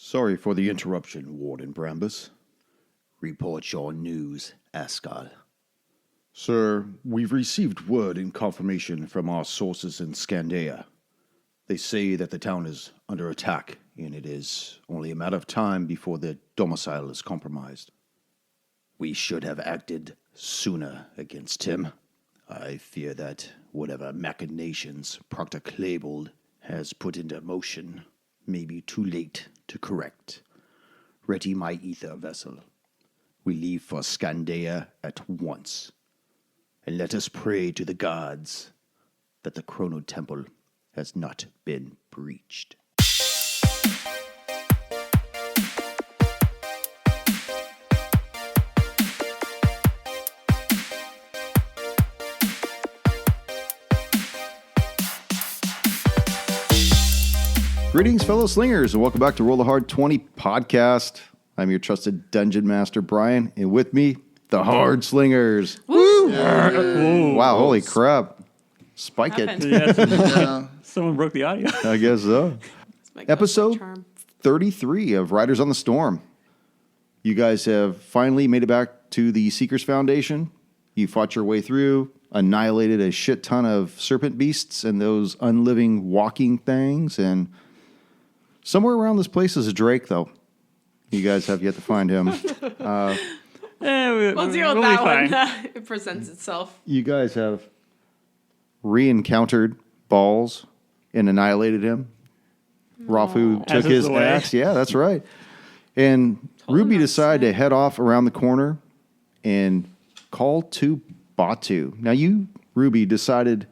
Sorry for the interruption, Warden Brambus. Report your news, Ascot. Sir, we've received word and confirmation from our sources in Scandea. They say that the town is under attack, and it is only a matter of time before the domicile is compromised. We should have acted sooner against him. I fear that whatever machinations Proctor Klebold has put into motion may be too late to correct. Ready my ether vessel. We leave for Scandea at once. And let us pray to the gods that the Chrono Temple has not been breached. Greetings, fellow slingers, and welcome back to Roll the Hard 20 podcast. I'm your trusted dungeon master, Brian, and with me, the Hard Slingers. Woo! Wow, holy crap. Spike it. Yeah. Someone broke the audio. I guess so. Episode charm. 33 of Riders on the Storm. You guys have finally made it back to the Seekers Foundation. You fought your way through, annihilated a shit ton of serpent beasts and those unliving walking things, and somewhere around this place is a Drake, though. You guys have yet to find him. We'll deal with we'll be that fine. one. It presents itself. You guys have re-encountered Balls and annihilated him. Rafu As took is his the way. axe. Yeah, that's right. And Ruby him not decided to to head off around the corner and call to Batu. Now you, Ruby, decided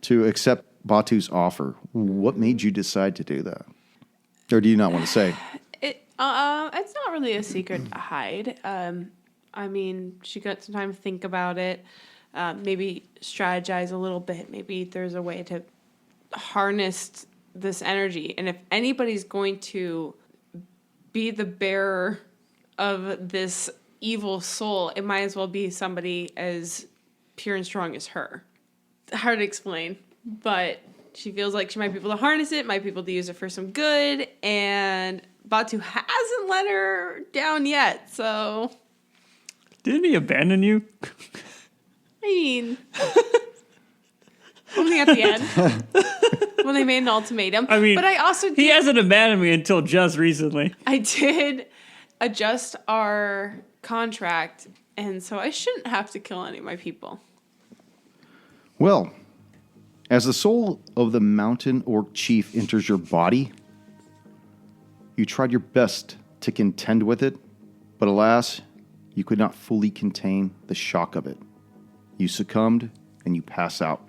to accept Batu's offer. What made you decide to do that? Or do you not want to say? It's not really a secret to hide. I mean, she got some time to think about it. Maybe strategize a little bit. Maybe there's a way to harness this energy. And if anybody's going to be the bearer of this evil soul, it might as well be somebody as pure and strong as her. Hard to explain, but she feels like she might be able to harness it, might be able to use it for some good, and Batu hasn't let her down yet, so... Didn't he abandon you? I mean... only at the end. When they made an ultimatum. I mean, but I also he hasn't abandoned me until just recently. I did adjust our contract, and so I shouldn't have to kill any of my people. Well, as the soul of the mountain orc chief enters your body, you tried your best to contend with it, but alas, you could not fully contain the shock of it. You succumbed and you pass out.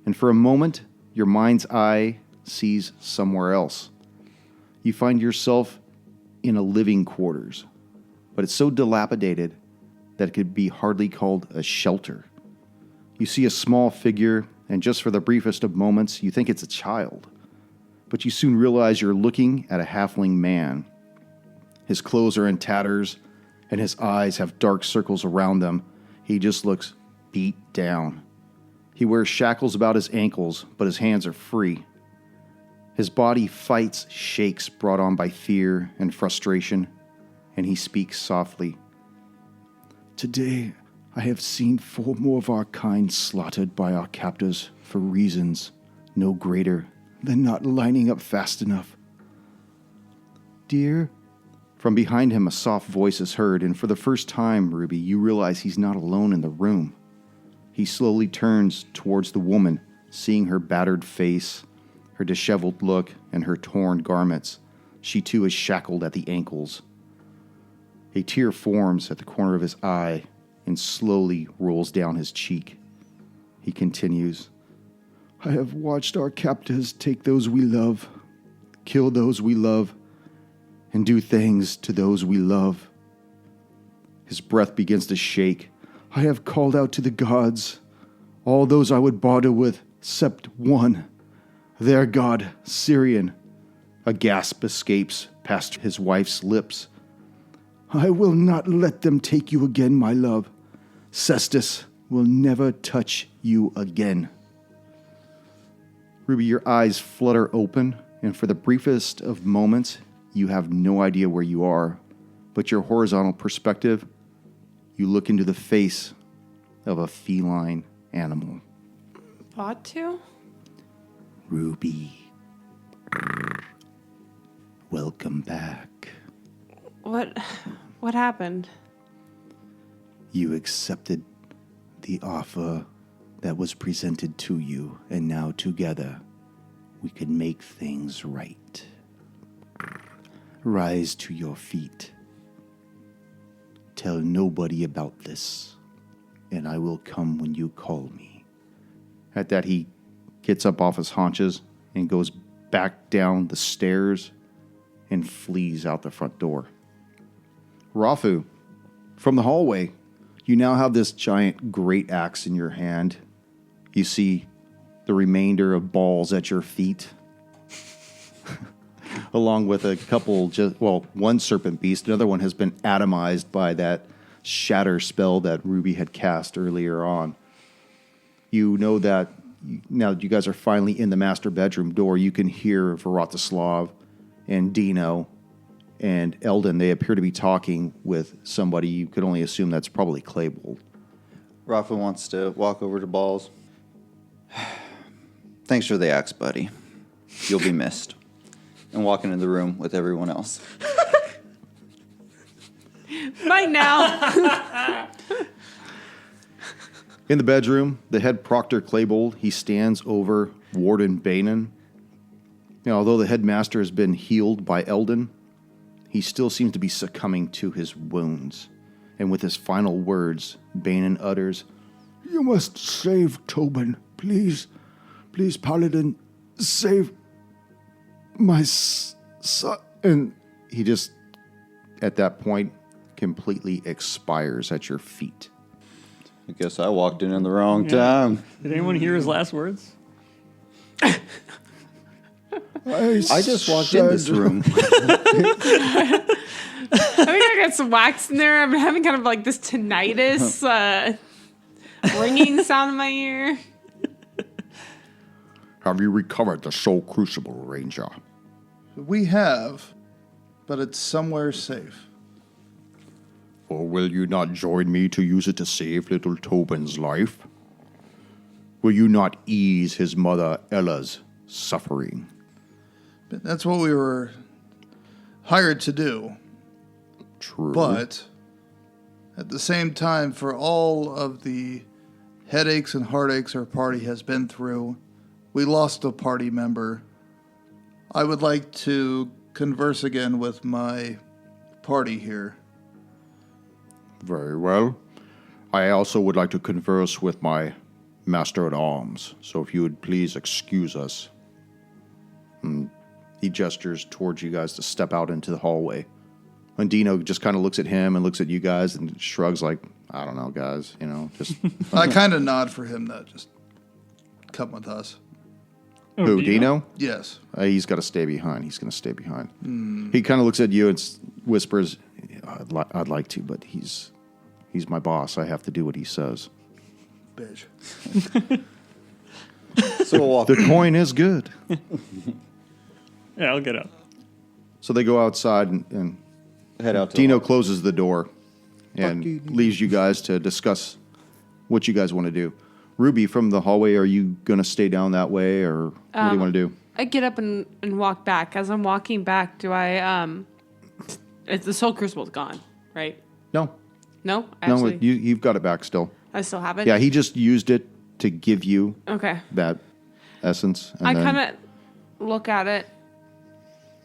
And for a moment, your mind's eye sees somewhere else. You find yourself in a living quarters, but it's so dilapidated that it could be hardly called a shelter. You see a small figure, and just for the briefest of moments, you think it's a child. But you soon realize you're looking at a halfling man. His clothes are in tatters, and his eyes have dark circles around them. He just looks beat down. He wears shackles about his ankles, but his hands are free. His body fights shakes brought on by fear and frustration, and he speaks softly. Today, I have seen 4 more of our kind slaughtered by our captors for reasons no greater than not lining up fast enough. Dear? From behind him, a soft voice is heard, and for the first time, Ruby, you realize he's not alone in the room. He slowly turns towards the woman, seeing her battered face, her disheveled look, and her torn garments. She too is shackled at the ankles. A tear forms at the corner of his eye and slowly rolls down his cheek. He continues, I have watched our captors take those we love, kill those we love, and do things to those we love. His breath begins to shake. I have called out to the gods, all those I would barter with, except one, their god, Syrian. A gasp escapes past his wife's lips. I will not let them take you again, my love. Cestus will never touch you again. Ruby, your eyes flutter open, and for the briefest of moments, you have no idea where you are, but your horizontal perspective, you look into the face of a feline animal. Batu? Ruby. Welcome back. What happened? You accepted the offer that was presented to you, and now together we can make things right. Rise to your feet. Tell nobody about this, and I will come when you call me. At that, he gets up off his haunches and goes back down the stairs and flees out the front door. Rafu, from the hallway, you now have this giant great axe in your hand. You see the remainder of balls at your feet, along with a couple, one serpent beast. Another one has been atomized by that shatter spell that Ruby had cast earlier on. You know that now that you guys are finally in the master bedroom door, you can hear Vratislav and Dino and Eldon. They appear to be talking with somebody. You could only assume that's probably Klebold. Rafa wants to walk over to Balls. Thanks for the axe, buddy. You'll be missed. And walk into the room with everyone else. Bye now. In the bedroom, the head proctor Klebold, he stands over Warden Banin. Although the headmaster has been healed by Eldon, he still seems to be succumbing to his wounds. And with his final words, Banin utters, "You must save Tobin. Please, please, Paladin, save my son." and he just, at that point, completely expires at your feet. I guess I walked in the wrong time. Did anyone hear his last words? I just walked in this room. I think I got some wax in there. I'm having kind of like this tinnitus, ringing sound in my ear. Have you recovered the Soul Crucible, Ranger? We have, but it's somewhere safe. Or will you not join me to use it to save little Tobin's life? Will you not ease his mother Ella's suffering? But that's what we were hired to do. True. But at the same time, for all of the headaches and heartaches our party has been through, we lost a party member. I would like to converse again with my party here. Very well. I also would like to converse with my master-at-arms, so if you would please excuse us. And he gestures towards you guys to step out into the hallway. And Dino just kind of looks at him and looks at you guys and shrugs like, I don't know, guys, just... I kind of nod for him to just come with us. Who, Dino? Yes. He's got to stay behind. He's going to stay behind. He kind of looks at you and whispers, I'd like to, but he's my boss. I have to do what he says. Bitch. So we'll walk. The coin is good. Yeah, I'll get up. So they go outside and Head out to Dino closes the door and leaves you guys to discuss what you guys want to do. Ruby, from the hallway, are you going to stay down that way, or what do you want to do? I get up and walk back. As I'm walking back, do I, it's the Soul Crucible's gone, right? No. No? No, Actually, you've got it back still. I still have it? Yeah, he just used it to give you Okay. that essence. And I then- kind of look at it.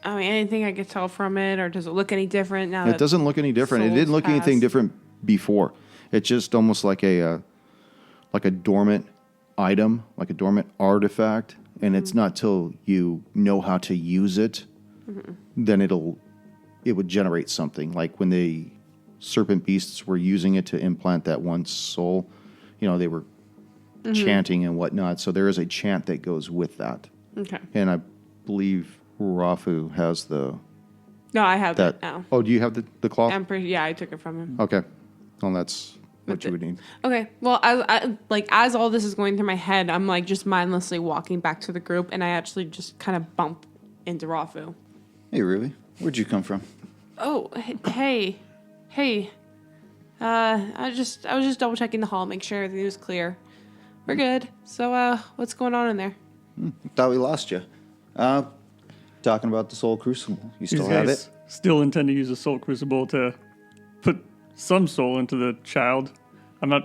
I mean, anything I could tell from it, or does it look any different now? It doesn't look any different. It Souls didn't look anything passed? different before. It's just almost like a dormant item, like a dormant artifact. And it's not till you know how to use it, then it would generate something. Like when the serpent beasts were using it to implant that one soul, they were chanting and whatnot. So there is a chant that goes with that. Okay. And I believe Rafu has No, I have that. it now. Oh, do you have the cloth? Yeah, I took it from him. Okay. Well, that's what That's you it. would need. Okay. Well, as all this is going through my head, I'm like just mindlessly walking back to the group, and I actually just kind of bump into Rafu. Hey, Ruby. Where'd you come from? Oh, hey. I was just double checking the hall, make sure everything was clear. We're good. So, what's going on in there? Thought we lost you. Talking about the Soul Crucible. You still These have guys it? still intend to use the Soul Crucible to put some soul into the child. I'm not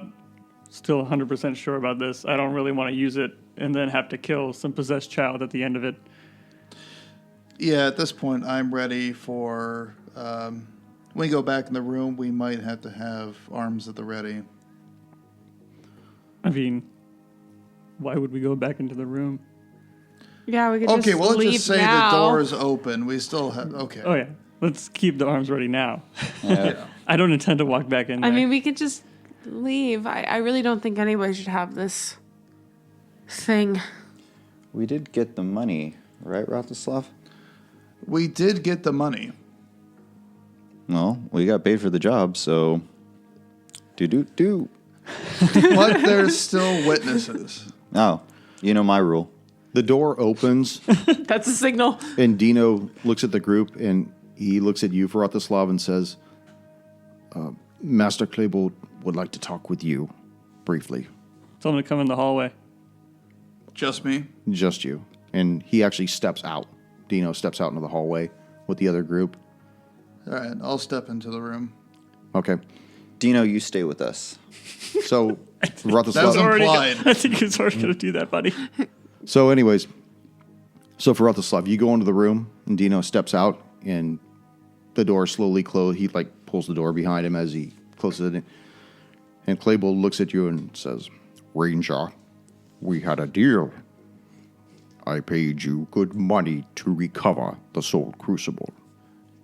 still 100% sure about this. I don't really want to use it and then have to kill some possessed child at the end of it. Yeah, at this point, I'm ready for. When we go back in the room, we might have to have arms at the ready. I mean, why would we go back into the room? Yeah, we could Okay, just well, let's leave just say now. the door is open. We still have. Okay. Oh, yeah. Let's keep the arms ready now. Yeah. I don't intend to walk back in there. I mean, we could just leave. I really don't think anybody should have this thing. We did get the money, right, Ratislav? We did get the money. Well, we got paid for the job, so... Do. But there's still witnesses. Oh, you know my rule. The door opens, That's a signal. and Dino looks at the group, and he looks at you, Vratislav, and says, Master Klebold would like to talk with you briefly. Tell them to come in the hallway. Just me. Just you. And he actually steps out. Dino steps out into the hallway with the other group. All right, I'll step into the room. Okay. Dino, you stay with us. So, That's Vratislav. implied. I think he's already going to do that, buddy. So, anyways, so for Vratislav, you go into the room, and Dino steps out, and the door slowly closes. He pulls the door behind him as he closes it. And Klebold looks at you and says, Ranger, we had a deal. I paid you good money to recover the Soul Crucible.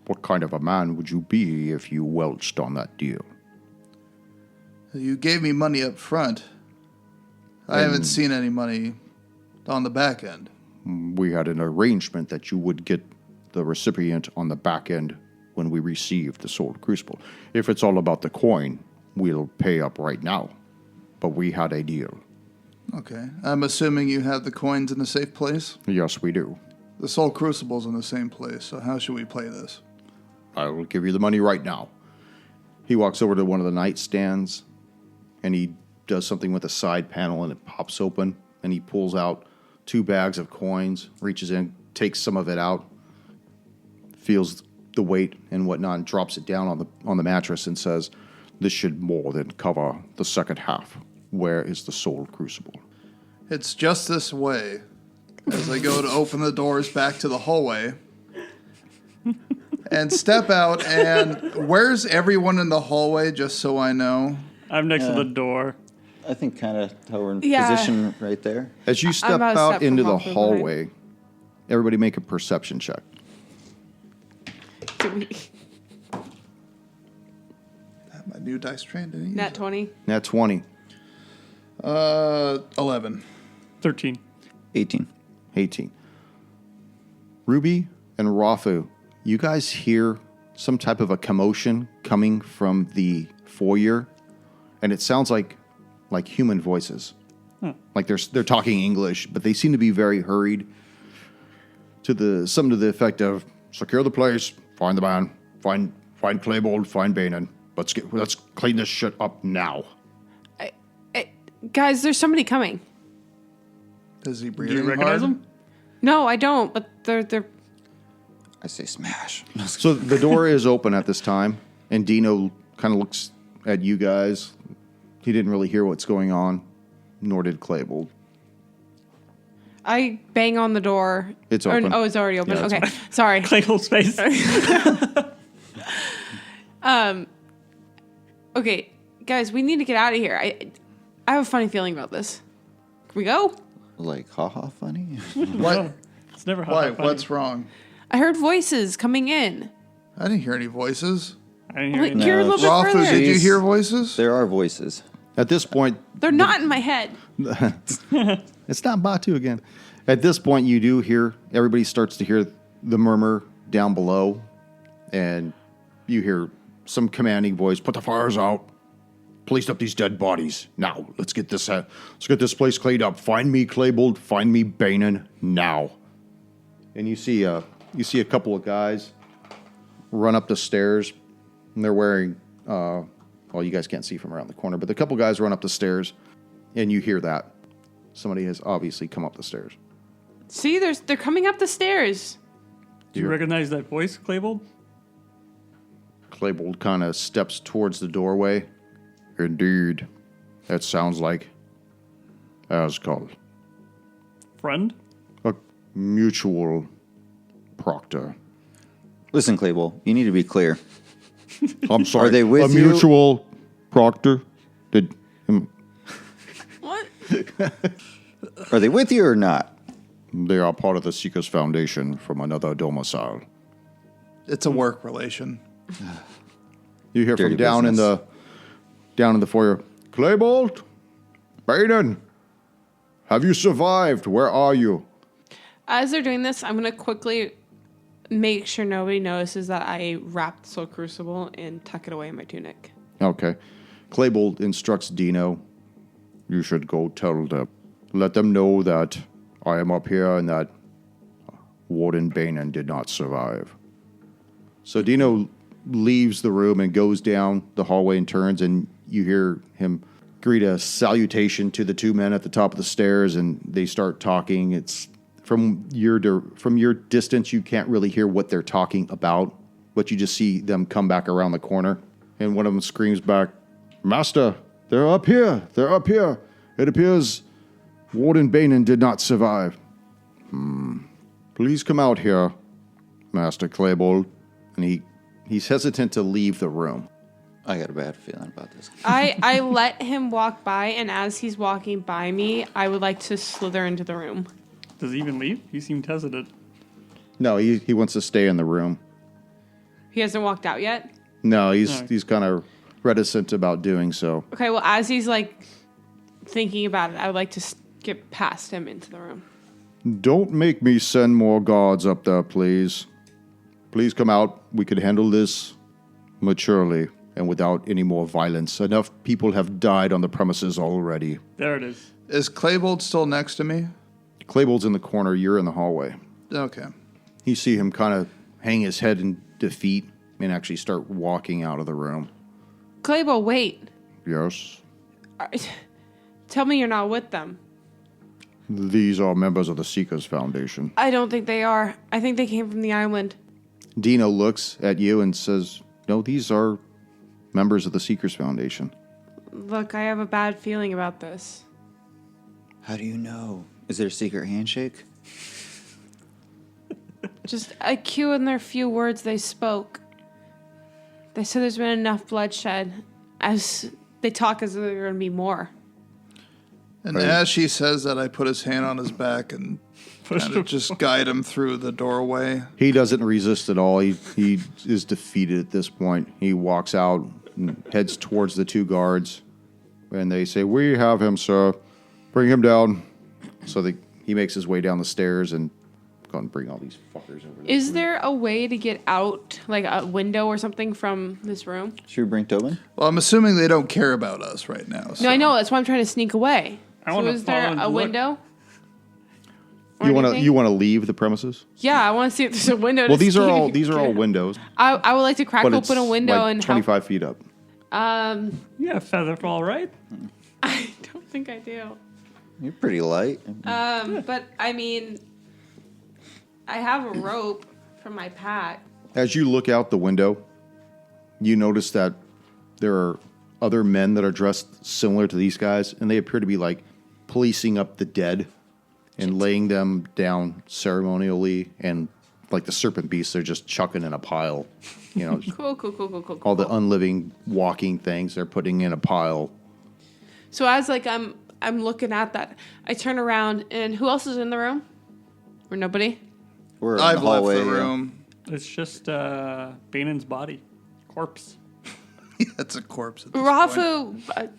What kind of a man would you be if you welched on that deal? You gave me money up front. I haven't seen any money on the back end. We had an arrangement that you would get the recipient on the back end when we received the Soul Crucible. If it's all about the coin, we'll pay up right now. But we had a deal. Okay. I'm assuming you have the coins in the safe place? Yes, we do. The Soul Crucible's in the same place, so how should we play this? I will give you the money right now. He walks over to one of the nightstands, and he does something with a side panel, and it pops open, and he pulls out 2 bags of coins, reaches in, takes some of it out, feels the weight and whatnot, and drops it down on the mattress and says, this should more than cover the second half. Where is the Soul Crucible? It's just this way. As I go to open the doors back to the hallway and step out, and where's everyone in the hallway, just so I know? I'm next to the door. I think kind of how we're in Yeah. position right there. As you step about a out step into from the behind. hallway, everybody make a perception check. Do we- My new dice train didn't use Nat it. 20. Nat 20. 11. 13. 18. 18. Ruby and Rafu, you guys hear some type of a commotion coming from the foyer, and it sounds like human voices. Like they're talking English, but they seem to be very hurried. Something to the effect of secure the place, find the man, find Klebold, find Banin. Let's clean this shit up now. Guys, there's somebody coming. Is he Do breathing you recognize hard? him? No, I don't, but they're I say smash. So the door is open at this time, and Dino kind of looks at you guys. He didn't really hear what's going on, nor did Klebold. I bang on the door. It's open. Oh, it's already open. Yeah, it's Okay, sorry. Klebold's face. Okay, guys, we need to get out of here. I have a funny feeling about this. Can we go? Like, haha, funny. What? It's never Why? hot. What's wrong? I heard voices coming in. I didn't hear any voices. I didn't hear Like, anything. you're a little bit Rafu, further. did you hear voices? There are voices. At this point, They're not in my head. it's not Batu again. At this point, you do hear, everybody starts to hear the murmur down below, and you hear some commanding voice, put the fires out, place up these dead bodies. Now, let's get this place cleaned up. Find me Klebold, find me Banin, now. And you see you see a couple of guys run up the stairs, and they're wearing, well, you guys can't see from around the corner, but the couple guys run up the stairs, and you hear that. Somebody has obviously come up the stairs. See, they're coming up the stairs. Do you recognize that voice, Klebold? Klebold kind of steps towards the doorway. Indeed, that sounds like Ascol. Friend? A mutual proctor. Listen, Klebold, you need to be clear. I'm sorry. Are they with a you? mutual proctor? What? Are they with you or not? They are part of the Seekers Foundation from another domicile. It's a work relation. You hear Dirty from down in business. the foyer. Klebold, Baden, have you survived? Where are you? As they're doing this, I'm gonna quickly make sure nobody notices that I wrapped the Soul Crucible and tuck it away in my tunic. Okay. Klebold instructs Dino. You should go tell them. Let them know that I am up here and that Warden Banen did not survive. So Dino leaves the room and goes down the hallway and turns, and you hear him greet a salutation to the two men at the top of the stairs, and they start talking. It's from your distance, you can't really hear what they're talking about, but you just see them come back around the corner, and one of them screams back, "Master, they're up here. They're up here. It appears Warden Banen did not survive. Please come out here, Master Klebold." And he's hesitant to leave the room. I got a bad feeling about this. I let him walk by, and as he's walking by me, I would like to slither into the room. Does he even leave? He seemed hesitant. No, he wants to stay in the room. He hasn't walked out yet? No, he's Alright. he's kind of reticent about doing so. Okay, well, as he's like thinking about it, I would like to skip past him into the room. Don't make me send more guards up there, please. Please come out. We could handle this maturely and without any more violence. Enough people have died on the premises already. There it is. Is Klebold still next to me? Klebold's in the corner. You're in the hallway. Okay. You see him kind of hang his head in defeat and actually start walking out of the room. Klebold, wait. Yes. Tell me you're not with them. These are members of the Seekers Foundation. I don't think they are. I think they came from the island. Dino looks at you and says, "No, these are members of the Seekers Foundation." Look, I have a bad feeling about this. How do you know? Is there a secret handshake? Just a cue in their few words they spoke. They said there's been enough bloodshed. As they talk as though there's going to be more. And Right. as she says that, I put his hand on his back and kind of just guide him through the doorway. He doesn't resist at all. He is defeated at this point. He walks out and heads towards the two guards. And they say, "We have him, sir. Bring him down." So he makes his way down the stairs and go and bring all these fuckers over there. Is there a way to get out, like a window or something from this room? Should we bring Tobin? Well, I'm assuming they don't care about us right now. So. No, I know. That's why I'm trying to sneak away. I So wanna is there follow and a look. window? Or You anything? want to leave the premises? Yeah, I want to see if there's a window. Well, to these are sneak- all windows, I would like to crack but it's open a window like and 25 feet up. help. Yeah, feather fall, right? I don't think I do. You're pretty light. But I mean, I have a rope from my pack. As you look out the window, you notice that there are other men that are dressed similar to these guys, and they appear to be like policing up the dead and laying them down ceremonially, and like the serpent beasts, they're just chucking in a pile. You know, Cool. all the unliving walking things they're putting in a pile. So as like I'm looking at that, I turn around and who else is in the room? Or nobody? We're in I've the left hallway. the room. It's just Banon's body. Corpse. That's a corpse at this point. Rafu,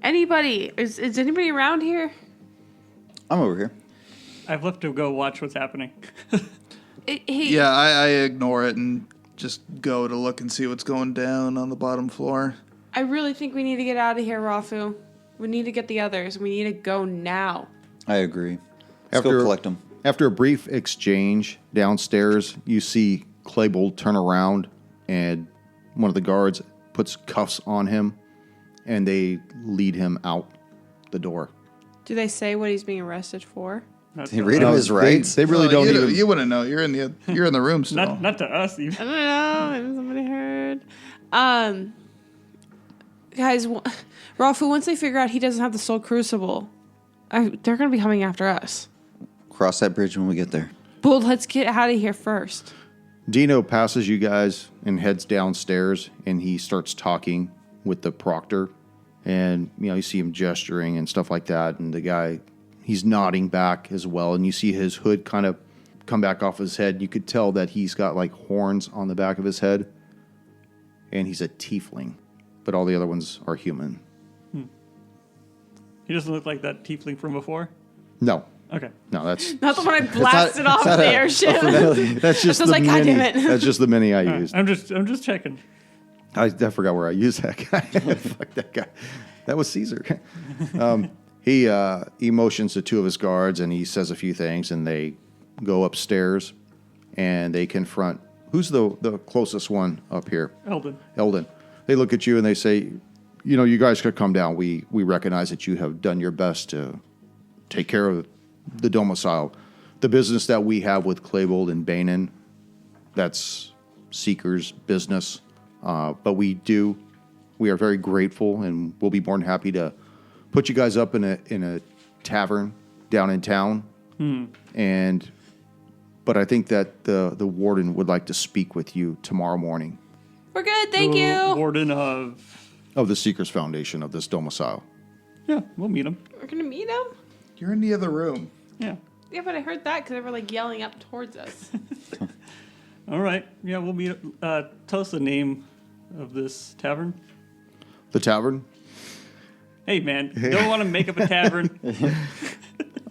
anybody? Is anybody around here? I'm over here. I've left to go watch what's happening. Yeah, I ignore it and just go to look and see what's going down on the bottom floor. I really think we need to get out of here, Rafu. We need to get the others. We need to go now. I agree. Let's go After- collect them. After a brief exchange downstairs, you see Klebold turn around and one of the guards puts cuffs on him and they lead him out the door. Do they say what he's being arrested for? Not He to read us. him his rights. They really don't even. You wouldn't know. You're in the room still. Not to us, even. I don't know. Maybe somebody heard. Guys, Rafu, once they figure out he doesn't have the Soul Crucible, they're going to be coming after us. Cross that bridge when we get there. But let's get out of here first. Dino passes you guys and heads downstairs, and he starts talking with the proctor. And, you see him gesturing and stuff like that. And the guy, he's nodding back as well. And you see his hood kind of come back off his head. You could tell that he's got like horns on the back of his head. And he's a tiefling. But all the other ones are human. He doesn't look like that tiefling from before. No. Okay. No, that's Not the one I blasted off the airship. that's just I the was like, God mini. damn it. That's just the mini I used. I'm just checking. I forgot where I used that guy. Fuck that guy. That was Caesar. He motions to two of his guards and he says a few things and they go upstairs and they confront who's the closest one up here? Eldon. They look at you and they say, you guys could come down. We recognize that you have done your best to take care of the domicile. The business that we have with Klebold and Bainin, that's Seeker's business. But we are very grateful and we'll be more than happy to put you guys up in a tavern down in town. But I think that the warden would like to speak with you tomorrow morning. We're good, thank you. Warden of the Seekers Foundation of this domicile. Yeah, we'll meet him. We're going to meet him? You're in the other room. Yeah. Yeah, but I heard that because they were like yelling up towards us. All right. Yeah, we'll meet. Tell us the name of this tavern. The tavern? Hey, man, you don't want to make up a tavern.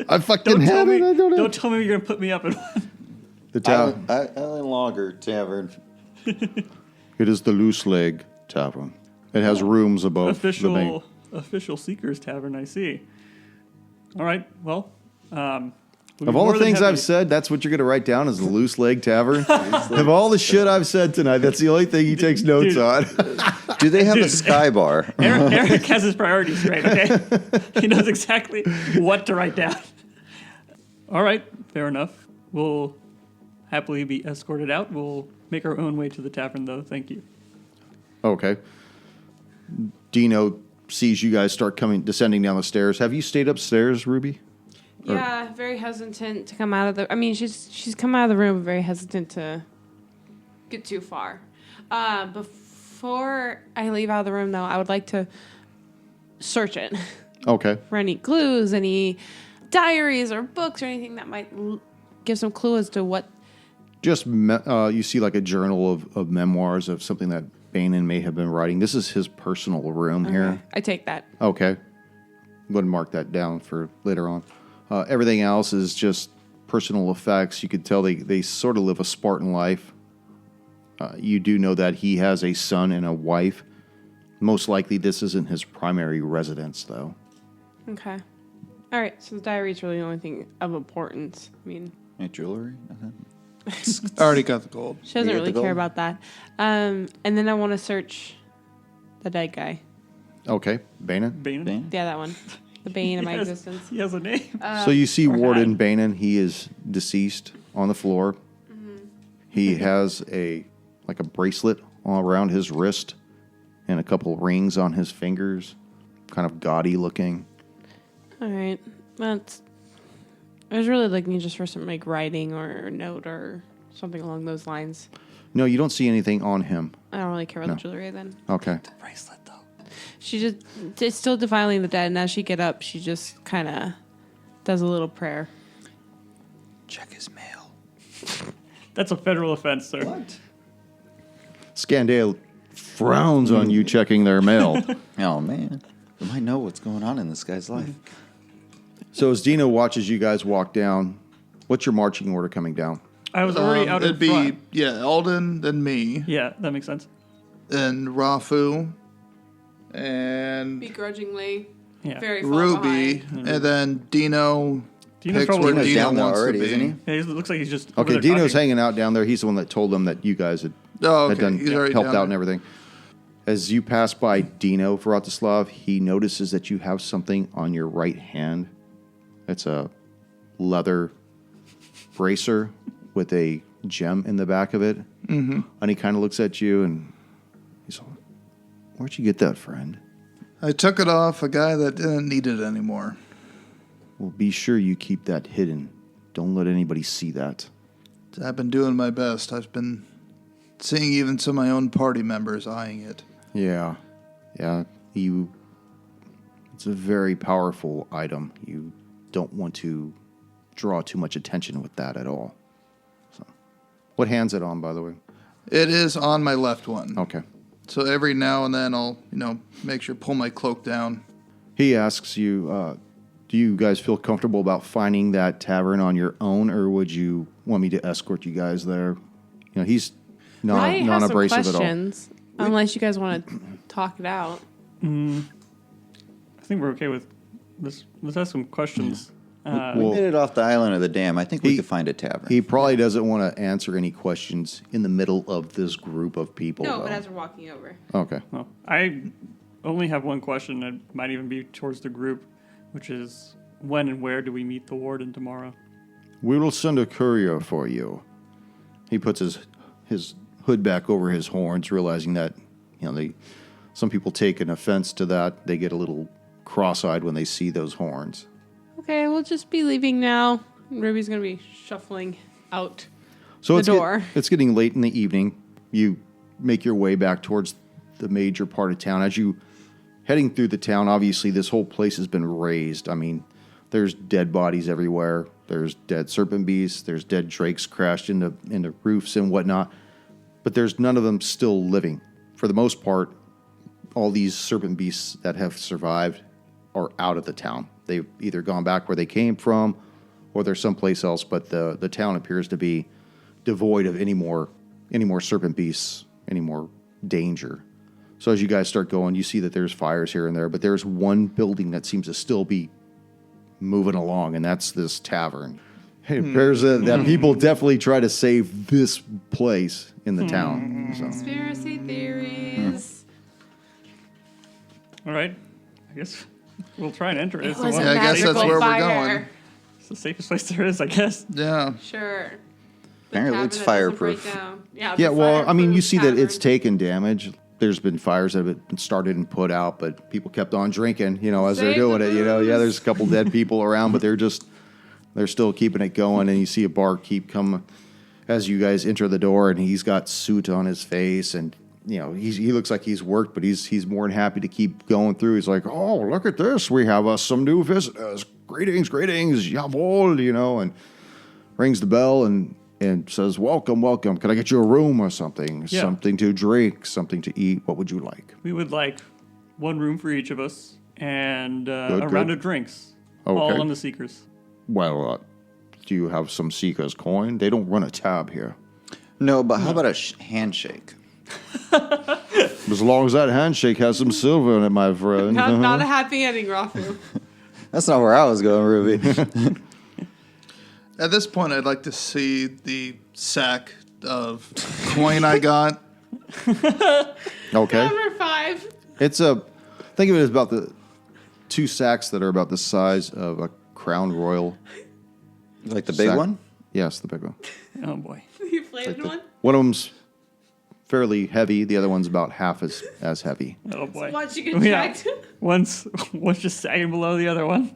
I fucking had it. I don't know. Don't tell me you're gonna put me up in one. The tavern. Island Logger Tavern. It is the Loose Leg Tavern. It has rooms above the main. Official Seekers Tavern. I see. All right. Well, Of all the things I've said, that's what you're going to write down is the Loose Leg Tavern. Of all the shit I've said tonight, that's the only thing he takes notes on. Do they have a sky bar? Eric has his priorities straight. Okay, he knows exactly what to write down. All right. Fair enough. We'll happily be escorted out. We'll make our own way to the tavern, though. Thank you. Okay. Dino sees you guys start descending down the stairs. Have you stayed upstairs, Ruby? Yeah, very hesitant to come out of the... I mean, she's come out of the room, but very hesitant to get too far. Before I leave out of the room, though, I would like to search it Okay. for any clues, any diaries or books or anything that might give some clue as to what... Just you see like a journal of memoirs of something that Bainin may have been writing. This is his personal room here. I take that. Okay. I'm going to mark that down for later on. Everything else is just personal effects. You could tell they sort of live a Spartan life. You do know that he has a son and a wife. Most likely this isn't his primary residence, though. Okay. All right, so the diary is really the only thing of importance. I mean... Any jewelry? Nothing? I already got the gold. She doesn't You get really the care gold? about that. And then I want to search the dead guy. Okay. Bainin? Bainin. Yeah, that one. The bane of my He has- existence. He has a name. So you see or Warden had. Bainin. He is deceased on the floor. He has a bracelet all around his wrist and a couple rings on his fingers, kind of gaudy looking. All right. I was really looking just for some like writing or a note or something along those lines. No, you don't see anything on him. I don't really care about No. the jewelry then. Okay. Bracelet though. She it's still defiling the dead, and as she get up, she just kind of does a little prayer. Check his mail. That's a federal offense, sir. What? Scandale frowns on you checking their mail. Oh, man. We might know what's going on in this guy's life. So as Dino watches you guys walk down, what's your marching order coming down? I was already out in It'd be, front. Alden, then me, Yeah, that makes sense. then Rafu, and Begrudgingly, Yeah. very far Ruby, behind. and then Dino, Dino's picks probably where Dino's Dino down there wants already, to be. isn't he? Yeah, he looks like he's just over Okay, there Dino's talking. hanging out down there. He's the one that told them that you guys had, Oh, had okay. done He's already helped down out and there. everything. As you pass by Dino, Vratislav, he notices that you have something on your right hand. It's a leather bracer with a gem in the back of it. Mm-hmm. And he kind of looks at you and he's like, "Where'd you get that, friend?" I took it off a guy that didn't need it anymore. Well, be sure you keep that hidden. Don't let anybody see that. I've been doing my best. I've been seeing even some of my own party members eyeing it. Yeah. It's a very powerful item. You don't want to draw too much attention with that at all. So, what hand's it on, by the way? It is on my left one. Okay. So every now and then I'll, make sure to pull my cloak down. He asks you, do you guys feel comfortable about finding that tavern on your own, or would you want me to escort you guys there? He's Ryan has some non-abrasive at all. questions, unless you guys want to talk it out. I think we're okay with this. Let's ask some questions. We Well, made it off the island of the dam. I think we could find a tavern. he probably doesn't want to answer any questions in the middle of this group of people. No, though. but as we're walking over. Okay. Well, I only have one question that might even be towards the group, which is when and where do we meet the warden tomorrow? We will send a courier for you. He puts his hood back over his horns, realizing that some people take an offense to that. They get a little cross-eyed when they see those horns. Okay, we'll just be leaving now. Ruby's going to be shuffling out So the it's door. It's getting late in the evening. You make your way back towards the major part of town. As you heading through the town, obviously this whole place has been razed. I mean, there's dead bodies everywhere. There's dead serpent beasts. There's dead drakes crashed into roofs and whatnot. But there's none of them still living. For the most part, all these serpent beasts that have survived are out of the town. They've either gone back where they came from, or they're someplace else. But the town appears to be devoid of any more serpent beasts, any more danger. So as you guys start going, you see that there's fires here and there, but there's one building that seems to still be moving along, and that's this tavern. It appears that people definitely try to save this place in the town. So. Conspiracy theories. All right, I guess we'll try and enter it. It It's was the a one- Yeah, I guess that's magical where we're fire. going. it's the safest place there is, I guess. Yeah. Sure. The Apparently it's cabin that doesn't break fireproof. down. Yeah, Yeah, the well, I mean, you see that it's tavern. taken damage. There's been fires that have been started and put out, but people kept on drinking, as they're Save doing the it. Yeah, booze. there's a couple dead people around, but they're still keeping it going. And you see a barkeep come as you guys enter the door, and he's got soot on his face, and he looks like he's worked, but he's more than happy to keep going through. He's like, "Oh, look at this! We have some new visitors. Greetings, jawohl," and rings the bell and says, welcome. Can I get you a room or something? Yeah. Something to drink, something to eat. What would you like? We would like one room for each of us and a Good. round of drinks, all Okay. on the Seekers. Well, do you have some Seeker's coin? They don't run a tab here. No, but how about a handshake? As long as that handshake has some silver in it, my friend. Not a happy ending, Rafu. That's not where I was going, Ruby. At this point, I'd like to see the sack of coin I got. Okay. Number 5. Think of it as about the 2 sacks that are about the size of a Crown Royal. Like the big sack. one? Yes, the big one. Oh boy. You inflated one? One of them's fairly heavy. The other one's about half as heavy. Oh boy. Once you get Yeah. checked. One's just sagging below the other one.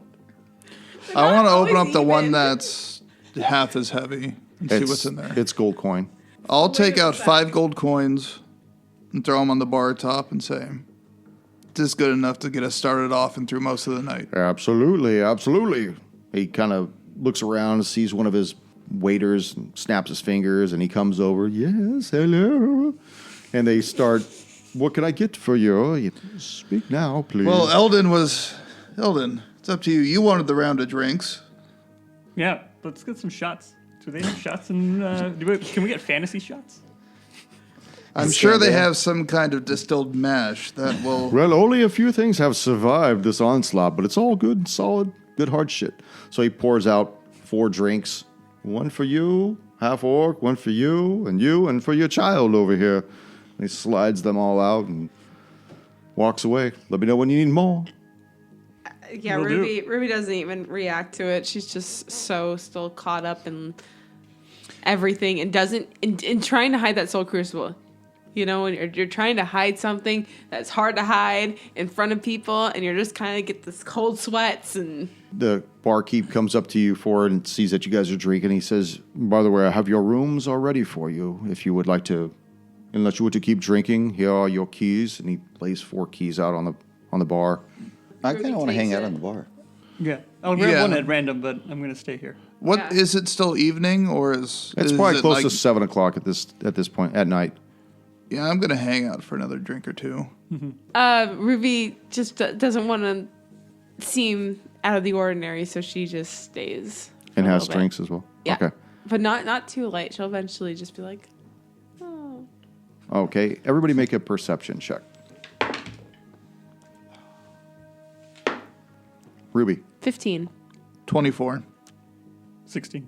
I want to always open up the one even. that's half as heavy and see what's in there. It's gold coin. I'll take out Wait a 5 gold coins and throw them on the bar top and say, "This is good enough to get us started off and through most of the night." Absolutely. He kind of looks around and sees one of his waiters, and snaps his fingers, and he comes over. Yes, hello. And they start, what can I get for you? Speak now, please. Well, Eldon, it's up to you. You wanted the round of drinks. Yeah, let's get some shots. Do they have shots and can we get fantasy shots? I'm sure they have some kind of distilled mash that will. Well, only a few things have survived this onslaught, but it's all good and solid. good hard shit. So he pours out 4 drinks. One for you, half orc, one for you, and for your child over here. And he slides them all out and walks away. Let me know when you need more. Yeah, Will do. Ruby doesn't even react to it. She's just so still caught up in everything and doesn't in trying to hide that soul crucible. You know, when you're trying to hide something that's hard to hide in front of people, and you're just kind of get this cold sweats and. The barkeep comes up to you and sees that you guys are drinking. He says, by the way, I have your rooms all ready for you. If you would like to, unless you want to keep drinking, here are your keys. And he lays 4 keys out on the bar. I kind of want to hang takes out it. on the bar. Yeah. I'll grab Yeah. one at random, but I'm going to stay here. What Yeah. is it still evening or is It's is probably it close like, to 7 o'clock at this point at night. Yeah, I'm gonna hang out for another drink or two. Ruby just doesn't want to seem out of the ordinary, so she just stays. for And a has little bit. drinks as well. Yeah. Okay. But not too late. She'll eventually just be like, oh. Okay. Everybody make a perception check. Ruby. 15. 24. 16.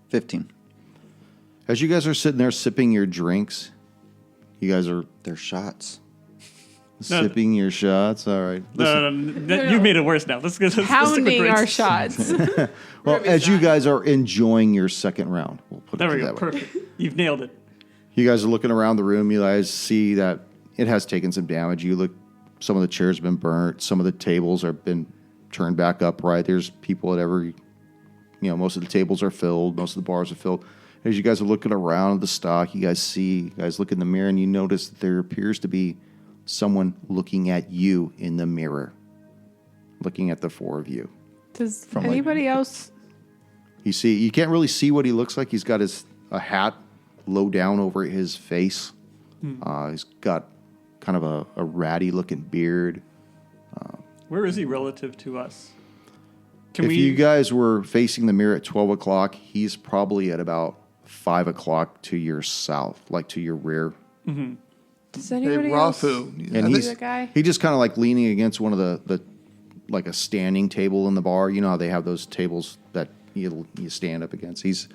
15. As you guys are sitting there sipping your drinks, you guys are They're shots. sipping your shots. All right. Listen. No, you made it worse now. Let's stick with Pounding drinks. our shots. Well, Ruby's as you not. guys are enjoying your second round, we'll put There it we go. that way. Perfect. You've nailed it. You guys are looking around the room. You guys see that it has taken some damage. You look, some of the chairs have been burnt. Some of the tables have been turned back upright. There's people at every, most of the tables are filled. Most of the bars are filled. As you guys are looking around the stock, you guys look in the mirror and you notice that there appears to be someone looking at you in the mirror, looking at the 4 of you. Does From, anybody else? You can't really see what he looks like. He's got a hat low down over his face. He's got kind of a ratty looking beard. Where is he relative to us? Can If we? you guys were facing the mirror at 12 o'clock, he's probably at about 5 o'clock to your south, like to your rear. Does Hey, anybody else? Rafu. And I he's think- the guy? he just kind of like leaning against one of the like a standing table in the bar. You know how they have those tables that you stand up against. He's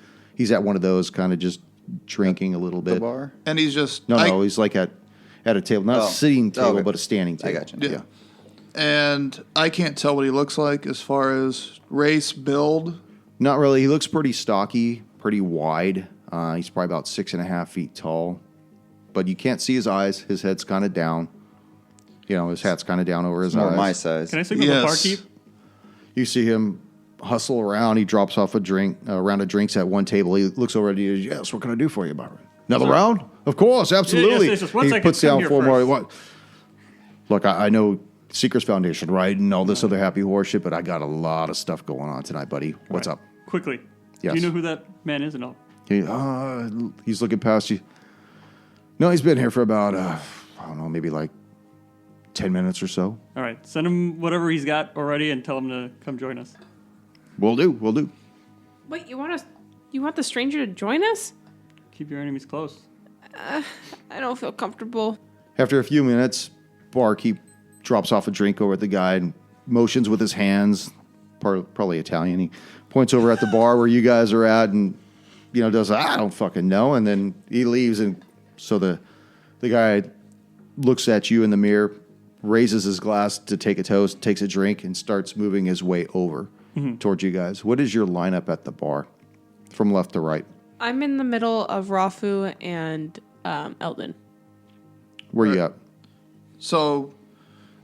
at one of those, kind of just drinking a little bit. The bar? and he's just No, he's like at a table, not Oh. a sitting table, Okay. but a standing table. I got you. Yeah. And I can't tell what he looks like as far as race, build. Not really. He looks pretty stocky, pretty wide. He's probably about 6.5 feet tall, but you can't see his eyes. His head's kind of down. His hat's kind of down over his More eyes. my size. Can I signal Yes. the barkeep? You see him hustle around. He drops off a round of drinks at one table. He looks over at you. Yes, what can I do for you, Byron? Another round? Of course, absolutely. yes, just one he second. puts Come down here 4 more. first. What? Look, I know Seekers Foundation, right, and all this other happy horse shit, but I got a lot of stuff going on tonight, buddy. What's Right. up? Quickly. Yes. Do you know who that man is and all? He's looking past you. No, he's been here for about, I don't know, maybe like 10 minutes or so. All right. Send him whatever he's got already and tell him to come join us. Will do. Wait, you want the stranger to join us? Keep your enemies close. I don't feel comfortable. After a few minutes, barkeep drops off a drink over at the guy and motions with his hands, probably Italian. He points over at the bar where you guys are at and, does, I don't fucking know. And then he leaves. And so the guy looks at you in the mirror, raises his glass to take a toast, takes a drink, and starts moving his way over towards you guys. What is your lineup at the bar from left to right? I'm in the middle of Rafu and Eldon. Where you at? So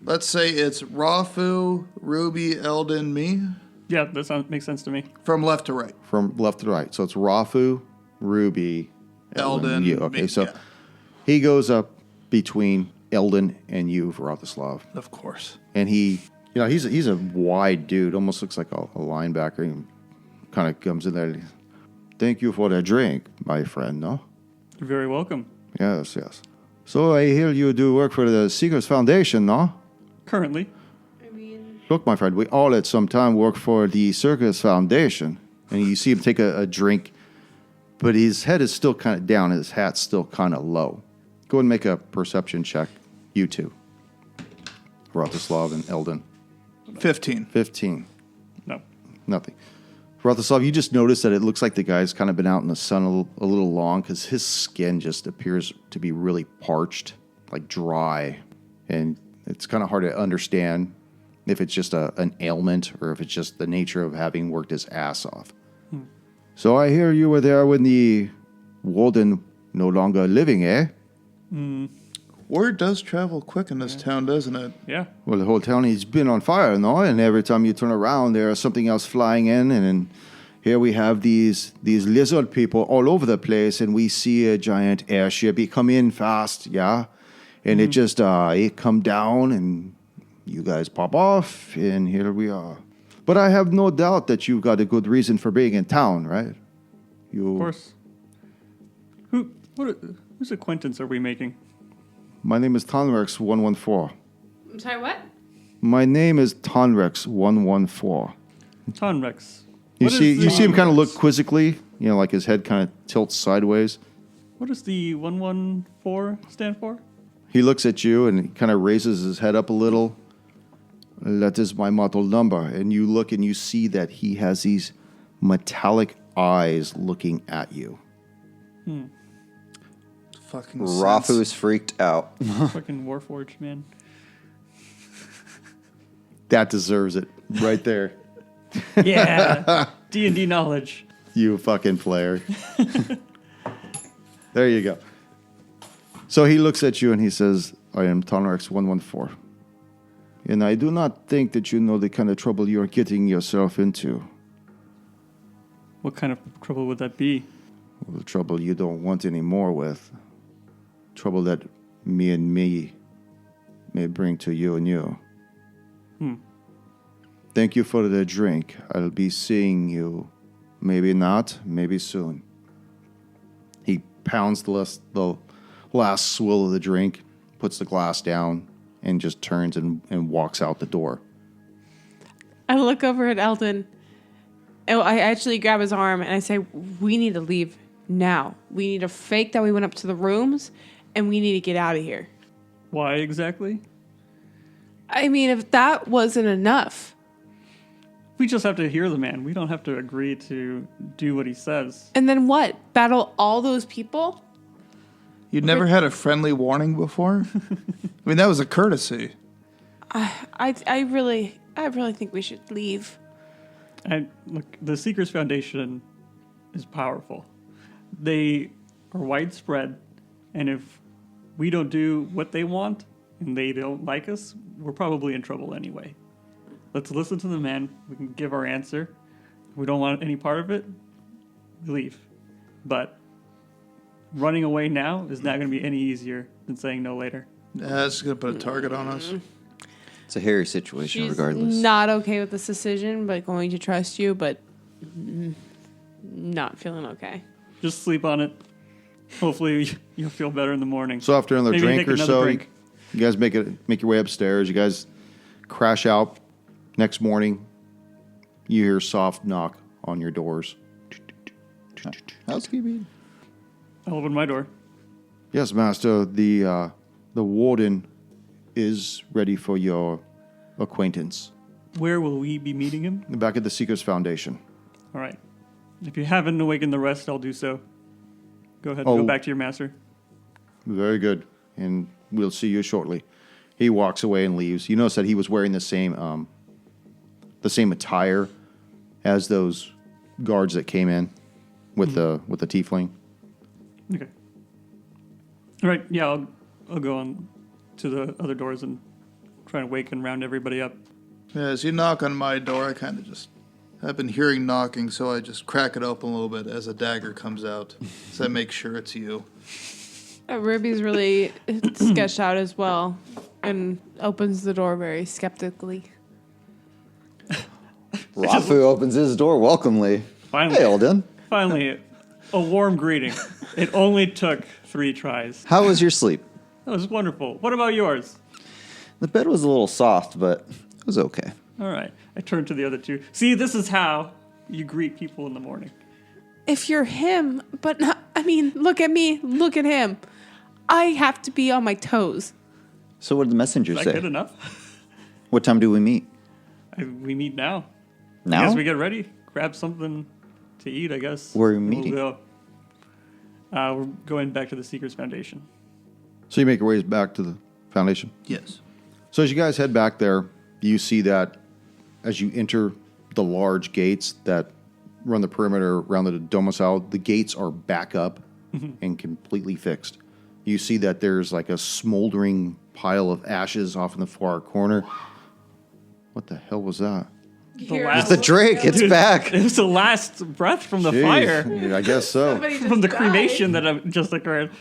let's say it's Rafu, Ruby, Eldon, me, Yeah, that makes sense to me. from left to right. From left to right. So it's Rafu, Ruby, Eldon, Eldon, you. Okay, me, so yeah. he goes up between Eldon and you, Vratislav. Of course. And he's a wide dude, almost looks like a linebacker. He kind of comes in there. Thank you for the drink, my friend, no? You're very welcome. Yes. So I hear you do work for the Seekers Foundation, no? Currently. I mean, Look, my friend, we all at some time work for the Circus Foundation. And you see him take a drink, but his head is still kind of down. His hat's still kind of low. Go ahead and make a perception check, you two. Vratislav and Eldon. 15. 15. No. Nothing. Rothslav, you just notice that it looks like the guy's kind of been out in the sun a little long because his skin just appears to be really parched, like dry. And it's kind of hard to understand if it's just an ailment or if it's just the nature of having worked his ass off. So I hear you were there when the warden no longer living, eh? Word does travel quick in this town, doesn't it? Yeah. Well, the whole town has been on fire, no? And every time you turn around, there's something else flying in. And then here we have these lizard people all over the place. And we see a giant airship. It come in fast, yeah? And it just, it come down and you guys pop off. And here we are. But I have no doubt that you've got a good reason for being in town, right? Of course. Whose acquaintance are we making? My name is Tonrex 114. I'm sorry, what? My name is Tonrex 114. Tonrex. You see him kind of look quizzically, like his head kind of tilts sideways. What does the 114 stand for? He looks at you and he kind of raises his head up a little. That is my model number. And you look and you see that he has these metallic eyes looking at you. Fucking Rafu's freaked out. Fucking Warforged, man. That deserves it right there. Yeah. D&D knowledge. You fucking player. There you go. So he looks at you and he says, I am Tonrex 114. And I do not think that you know the kind of trouble you're getting yourself into. What kind of trouble would that be? Well, the trouble you don't want any more with. Trouble that me and me may bring to you and you. Thank you for the drink. I'll be seeing you. Maybe not, maybe soon. He pounds the last swill of the drink, puts the glass down, and just turns and walks out the door. I look over at Eldon. Oh, I actually grab his arm and I say, we need to leave now. We need to fake that we went up to the rooms and we need to get out of here. Why exactly? I mean, if that wasn't enough. We just have to hear the man. We don't have to agree to do what he says. And then what? Battle all those people? You'd never had a friendly warning before? I mean, that was a courtesy. I really think we should leave. And look, the Seekers Foundation is powerful. They are widespread, and if we don't do what they want and they don't like us, we're probably in trouble anyway. Let's listen to the man. We can give our answer. If we don't want any part of it, we leave. But running away now is not going to be any easier than saying no later. Yeah, that's going to put a target on us. It's a hairy situation, She's regardless. not okay with this decision, but going to trust you, but not feeling okay. Just sleep on it. Hopefully you'll feel better in the morning. So after another Maybe drink take or another so, drink. you guys make your way upstairs. You guys crash out. Next morning, you hear a soft knock on your doors. Housekeeping. I'll open my door. Yes, master. The warden is ready for your acquaintance. Where will we be meeting him? Back at the Seekers Foundation. All right. If you haven't awakened the rest, I'll do so. Go ahead and Oh. go back to your master. Very good. And we'll see you shortly. He walks away and leaves. You notice that he was wearing the same attire as those guards that came in with the tiefling. Okay. All right. Yeah, I'll go on to the other doors and try to wake and round everybody up. Yeah, as you knock on my door, I've been hearing knocking, so I just crack it open a little bit as a dagger comes out. So I make sure it's you. Ruby's really sketched out as well and opens the door very skeptically. Rafu opens his door welcomely. Finally, Hey, Eldon. finally, a warm greeting. It only took 3 tries. How was your sleep? That was wonderful. What about yours? The bed was a little soft, but it was okay. All right. I turned to the other 2. See, this is how you greet people in the morning. If you're him, but not, I mean, look at me, look at him. I have to be on my toes. So what did the messenger Is that say? good enough? What time do we meet? We meet now. Now? As we get ready, grab something to eat, I guess. Where are we And meeting? We'll go. We're going back to the Seekers Foundation. So you make your ways back to the Foundation? Yes. So as you guys head back there, you see that as you enter the large gates that run the perimeter around the domicile, the gates are back up and completely fixed. You see that there's like a smoldering pile of ashes off in the far corner. What the hell was that? It's the Drake. It's back. It was the last breath from the Jeez, fire, I guess so. Somebody from the just cremation died. that just occurred.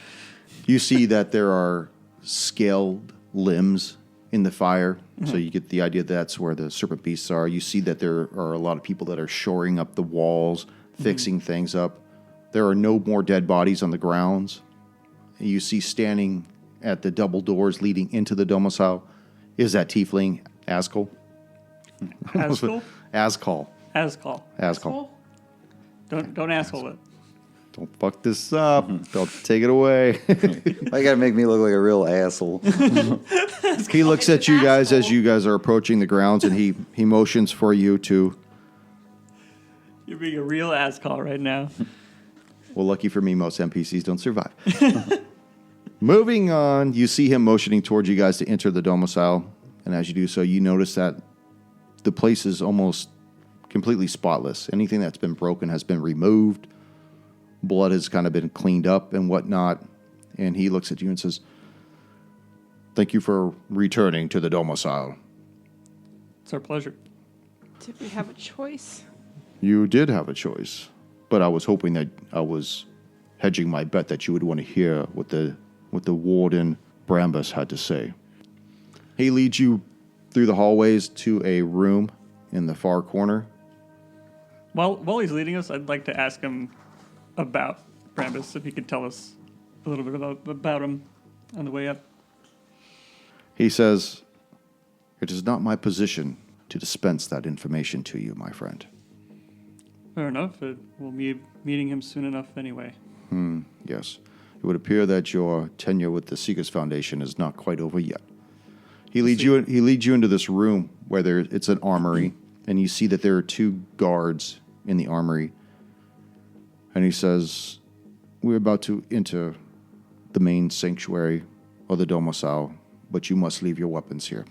You see that there are scaled limbs in the fire. So you get the idea that's where the serpent beasts are. You see that there are a lot of people that are shoring up the walls, fixing things up. There are no more dead bodies on the grounds. You see standing at the double doors leading into the domicile is that tiefling Azkal. Asshole? Azkal. Asshole. Azkal. Don't asshole it. Don't fuck this up. Don't take it away. Why you gotta make me look like a real asshole? He looks at you guys as you guys are approaching the grounds, and he motions for you to. You're being a real asshole right now. Well, lucky for me, most NPCs don't survive. Moving on, you see him motioning towards you guys to enter the domicile, and as you do so, you notice that the place is almost completely spotless. Anything that's been broken has been removed. Blood has kind of been cleaned up and whatnot. And he looks at you and says, "Thank you for returning to the domicile. It's our pleasure. Did we have a choice? You did have a choice, but I was hoping that I was hedging my bet that you would want to hear what the warden Brambus had to say." He leads you through the hallways to a room in the far corner. While he's leading us, I'd like to ask him about Brambus, if he could tell us a little bit about him on the way up. He says, "It is not my position to dispense that information to you, my friend." Fair enough. We'll be meeting him soon enough anyway. Yes. It would appear that your tenure with the Seekers Foundation is not quite over yet. He leads you into this room where it's an armory, and you see that there are 2 guards in the armory. And he says, "We're about to enter the main sanctuary or the domicile, but you must leave your weapons here."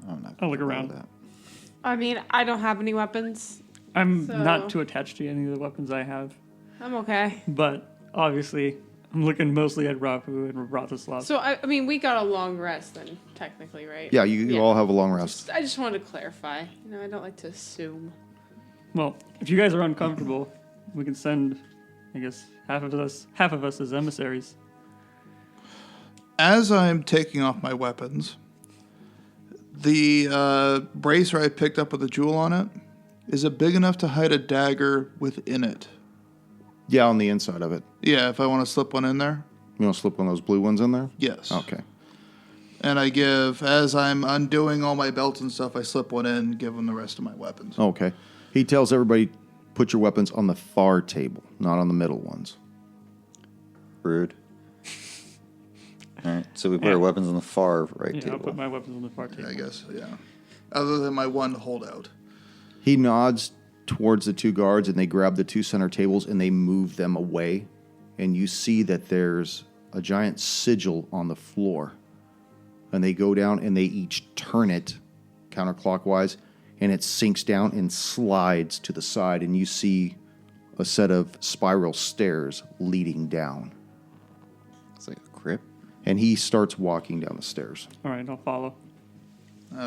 I'm not I'll look gonna around. do that. I mean, I don't have any weapons. I'm So- not too attached to any of the weapons I have, I'm okay. but obviously I'm looking mostly at Rafu and Bratislav. So, I mean, we got a long rest then, technically, right? Yeah, you all have a long rest. I just wanted to clarify. You know, I don't like to assume. Well, if you guys are uncomfortable, we can send, I guess, half of us as emissaries. As I'm taking off my weapons, the bracer I picked up with the jewel on it, is it big enough to hide a dagger within it? Yeah, on the inside of it. Yeah, if I want to slip one in there? You want to slip one of those blue ones in there? Yes. Okay. And I give, as I'm undoing all my belts and stuff, I slip one in and give them the rest of my weapons. Okay. He tells everybody, put your weapons on the far table, not on the middle ones. Rude. All right, so we put our weapons on the far right Yeah, I'll table. put my weapons on the far table. I guess, yeah. Other than my one holdout. He nods towards the 2 guards, and they grab the 2 center tables and they move them away. And you see that there's a giant sigil on the floor. And they go down and they each turn it counterclockwise, and it sinks down and slides to the side. And you see a set of spiral stairs leading down. It's like a crypt. And he starts walking down the stairs. All right, I'll follow.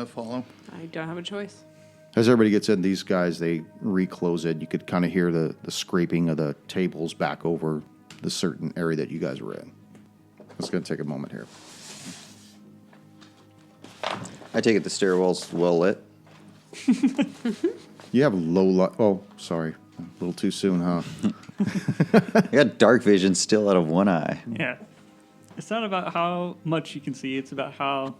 Follow. I don't have a choice. As everybody gets in, these guys, they reclose it. You could kind of hear the scraping of the tables back over the certain area that you guys were in. It's going to take a moment here. I take it the stairwell's well lit. You have low light. Oh, sorry. A little too soon, huh? I got dark vision still out of one eye. Yeah. It's not about how much you can see, it's about how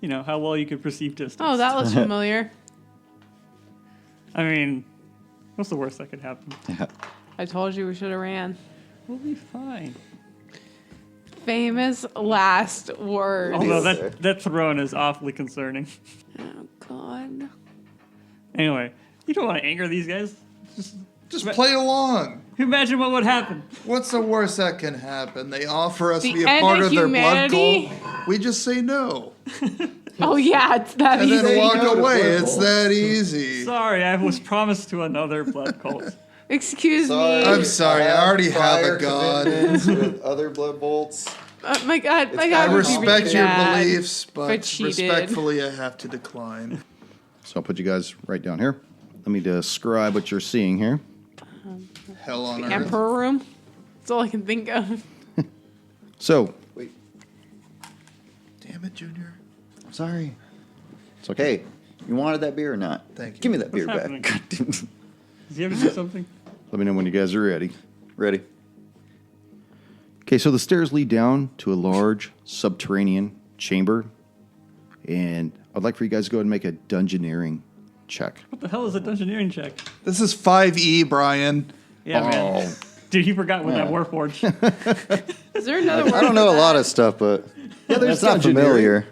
well you can perceive distance. Oh, that looks familiar. I mean, what's the worst that could happen? I told you we should have ran. We'll be fine. Famous last words. Although that throne is awfully concerning. Oh, God. Anyway, You don't want to anger these guys. Just play along. Imagine what would happen. What's the worst that can happen? They offer us to The be a end part of of their blood humanity? cult. We just say no. Oh yeah, it's that And easy. then walk no to away. blood It's cults. that easy. Sorry, I was promised to another blood cult. Excuse Sorry. me. I'm sorry, I already have prior a god. commitments with other blood bolts. My God, my It's God. I would be respect really your mad beliefs, if I but cheated. respectfully, I have to decline. So I'll put you guys right down here. Let me describe what you're seeing here. Hell on earth. Emperor room. That's all I can think of. So, Wait, Damn it, Junior. I'm sorry. it's okay. Hey, you wanted that beer or not? Thank you. Give me that beer What's back. Does he ever do something? Let me know when you guys are ready. Ready? Okay, so the stairs lead down to a large subterranean chamber, and I'd like for you guys to go ahead and make a dungeoneering check. What the hell is a dungeoneering check? This is 5E, Brian. Yeah, Oh. man. Dude, he forgot with that Warforged. Is there another word? I don't for know a that? lot of stuff, but there's that's not dungeoneering. familiar.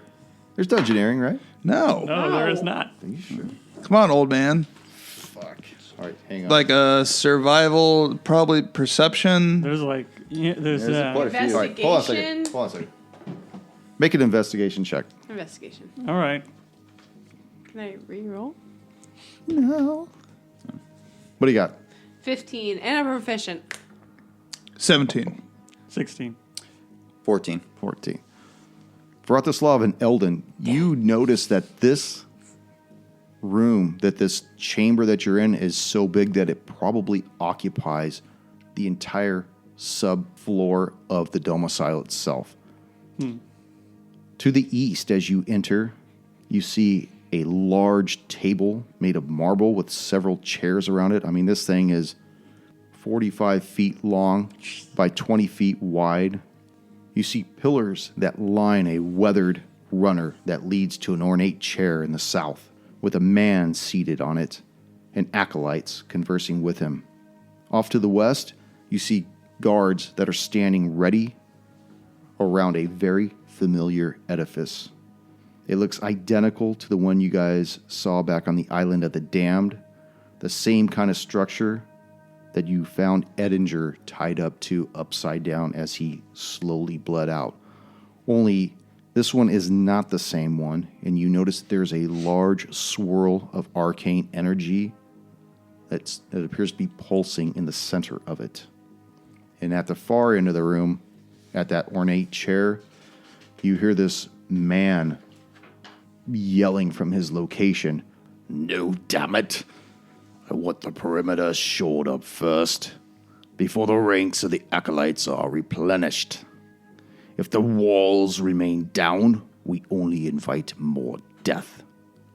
There's dungeoneering, right? No. No, there is not. Are you sure? Come on, old man. Fuck. All right, hang on. Like a survival, probably perception. There's like, there's There's quite a few. All right, hold on a second. Investigation. Hold on a second. Make an investigation check. Investigation. all right. Can I re-roll? What do you got? 15, and I'm proficient. 17. 16. 14. 14. Vratislav and Eldon, you notice that this room, that this chamber that you're in is so big that it probably occupies the entire subfloor of the domicile itself. To the east, as you enter, you see a large table made of marble with several chairs around it. I mean, this thing is 45 feet long by 20 feet wide. You see pillars that line a weathered runner that leads to an ornate chair in the south, with a man seated on it and acolytes conversing with him. Off to the west, you see guards that are standing ready around a very familiar edifice. It looks identical to the one you guys saw back on the island of the damned, the same kind of structure that you found Edinger tied up to upside down as he slowly bled out. Only this one is not the same one, and you notice there's a large swirl of arcane energy that appears to be pulsing in the center of it. And at the far end of the room, at that ornate chair, you hear this man yelling from his location. No, damn it. I want the perimeter shored up first, before the ranks of the acolytes are replenished. If the walls remain down, we only invite more death.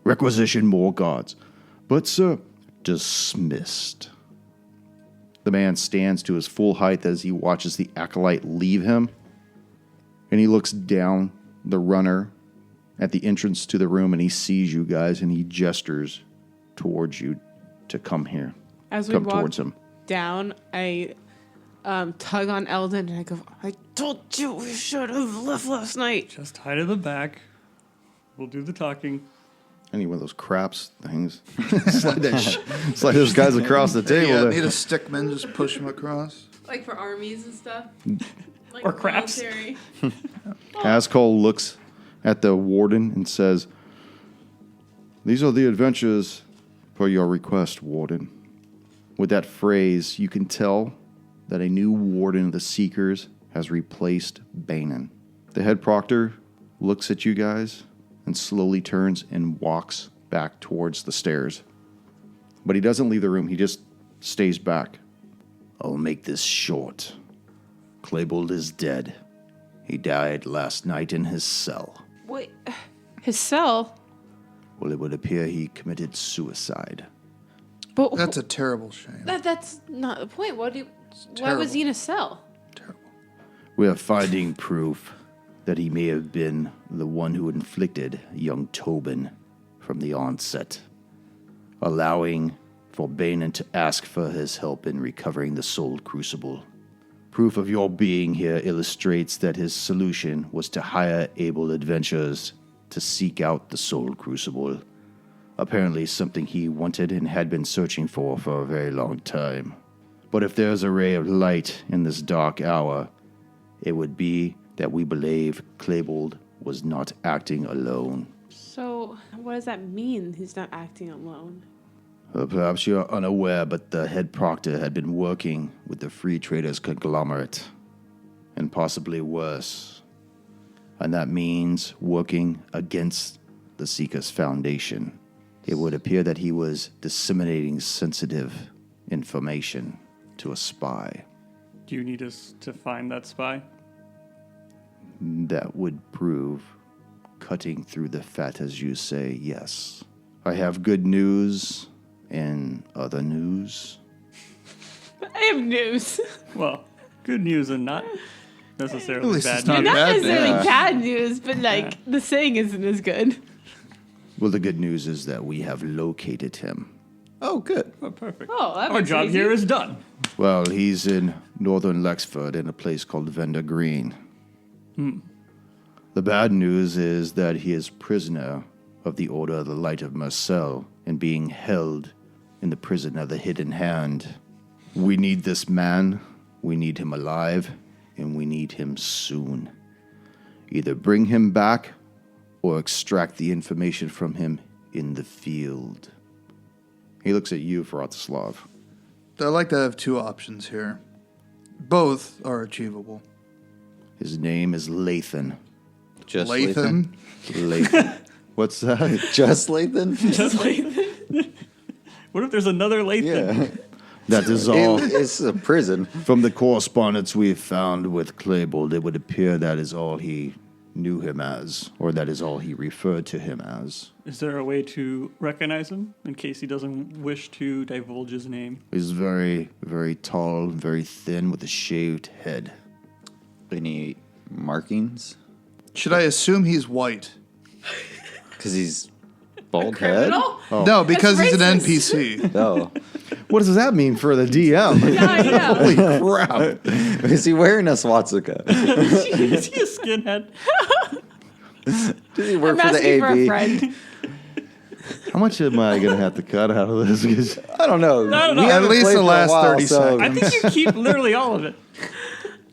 Requisition more guards. But, sir, dismissed. The man stands to his full height as he watches the acolyte leave him, and he looks down the runner at the entrance to the room, and he sees you guys, and he gestures towards you to come here. As we Come walk towards him. down, I tug on Eldon and I go, I told you we should have left last night. Just hide in the back. We'll do the talking. Any one of those craps things. slide those guys across the table. Yeah, there. need a stickman, just push him across. Like for armies and stuff. Like Or craps. military. Ascol looks at the warden and says, "These are the adventures per your request, warden." With that phrase, you can tell that a new warden of the Seekers has replaced Banin. The head proctor looks at you guys and slowly turns and walks back towards the stairs. But he doesn't leave the room, he just stays back. I'll make this short. Klebold is dead. He died last night in his cell. Wait, his cell? Well, it would appear he committed suicide. But That's a terrible shame. that's not the point. Why was Terrible. he in a cell? Terrible. We are finding proof that he may have been the one who inflicted young Tobin from the onset, allowing for Banin to ask for his help in recovering the Soul Crucible. Proof of your being here illustrates that his solution was to hire able adventurers to seek out the Soul Crucible, Apparently something he wanted and had been searching for a very long time. But if there's a ray of light in this dark hour, it would be that we believe Klebold was not acting alone. So, what does that mean? He's not acting alone. Perhaps you're unaware, but the head proctor had been working with the Free Traders conglomerate, and possibly worse. And that means working against the Seekers Foundation. It would appear that he was disseminating sensitive information to a spy. Do you need us to find that spy? That would prove cutting through the fat, as you say, yes. I have good news and other news. I have news. Well, good news and not necessarily At least bad it's not news. Not bad necessarily news. bad news, but like the saying isn't as good. Well, the good news is that we have located him. Oh, good. Oh, perfect. Oh, that Our makes job it easy. here is done. Well, he's in northern Lexford in a place called Venda Green. The bad news is that he is prisoner of the Order of the Light of Marcel and being held in the prison of the Hidden Hand. We need this man, we need him alive, and we need him soon. Either bring him back or extract the information from him in the field. He looks at you, Vratislav. I like to have two options here. Both are achievable. His name is Lathan. Just Lathan. Lathan. What's that? Just Lathan? What if there's another Lathan? Yeah. That is all. It's a prison. From the correspondence we've found with Klebold, it would appear that is all he knew him as, or that is all he referred to him as. Is there a way to recognize him in case he doesn't wish to divulge his name? He's very, very tall, very thin, with a shaved head. Any markings? Should I assume he's white? Because he's bald head? Criminal? No, because he's an racist. NPC. No. What does that mean for the DM? Yeah, I know. Holy crap. Is he wearing a swastika? Is he a skinhead? Does he work I'm for the asking for a AB? friend. How much am I going to have to cut out of this? 'Cause I don't know. I don't know. We At haven't least played the for a last while, 30 so- seconds. I think you keep literally all of it.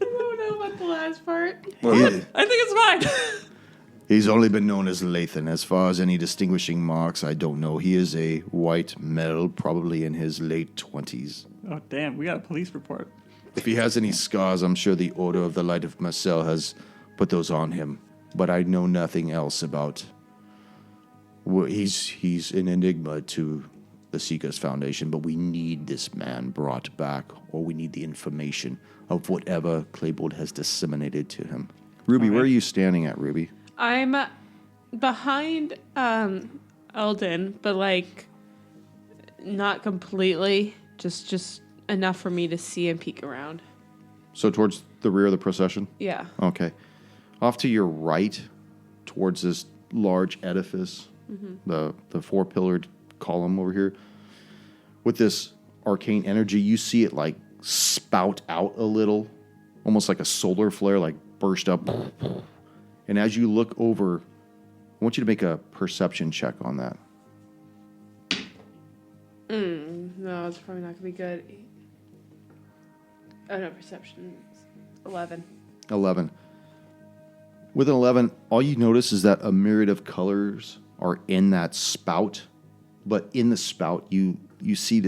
I don't know about the last part. he- I think it's fine. he's only been known as Lathan. As far as any distinguishing marks, I don't know. He is a white male, probably in his late 20s. Oh, damn. We got a police report. If he has any scars, I'm sure the Order of the Light of Marcel has put those on him. But I know nothing else about... He's an enigma to the Seekers Foundation, but we need this man brought back, or we need the information of whatever Klebold has disseminated to him. Ruby, where are you standing at, Ruby? I'm behind Eldon, but like not completely. Just enough for me to see and peek around. So towards the rear of the procession? Yeah. Okay. Off to your right, towards this large edifice, the four-pillared column over here, with this arcane energy, you see it like spout out a little, almost like a solar flare, like burst up. And as you look over, I want you to make a perception check on that. No, it's probably not gonna be good. Oh no, perception 11. 11. With an 11, all you notice is that a myriad of colors are in that spout, but in the spout you seem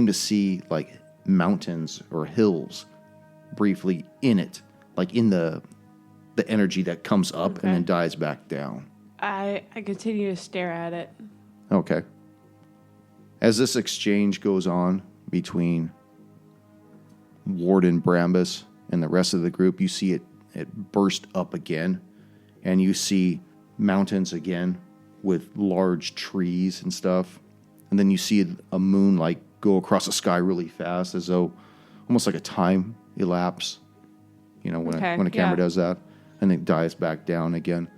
to see like mountains or hills briefly in it, like in the energy that comes up Okay. and then dies back down. I continue to stare at it. Okay. As this exchange goes on between Warden Brambis and the rest of the group, you see it burst up again, and you see mountains again with large trees and stuff. And then you see a moon like go across the sky really fast, as though almost like a time elapse. You know, when Okay, a camera yeah. does that, and it dies back down again.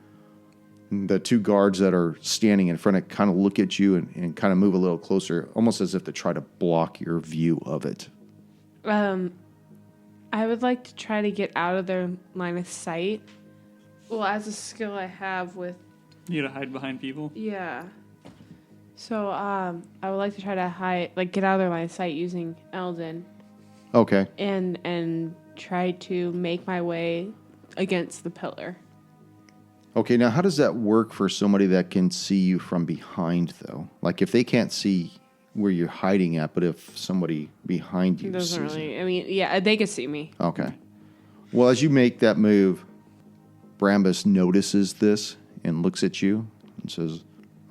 And the two guards that are standing in front of it kind of look at you and kind of move a little closer, almost as if to try to block your view of it. I would like to try to get out of their line of sight. Well, as a skill I have with You gotta hide behind people. yeah. So, I would like to try to get out of their line of sight using Eldon, Okay. and try to make my way against the pillar. Okay, now how does that work for somebody that can see you from behind, though? Like if they can't see where you're hiding at, but if somebody behind you It doesn't sees really. I mean, yeah, they can see me. you. Okay. Well, as you make that move, Brambus notices this and looks at you and says,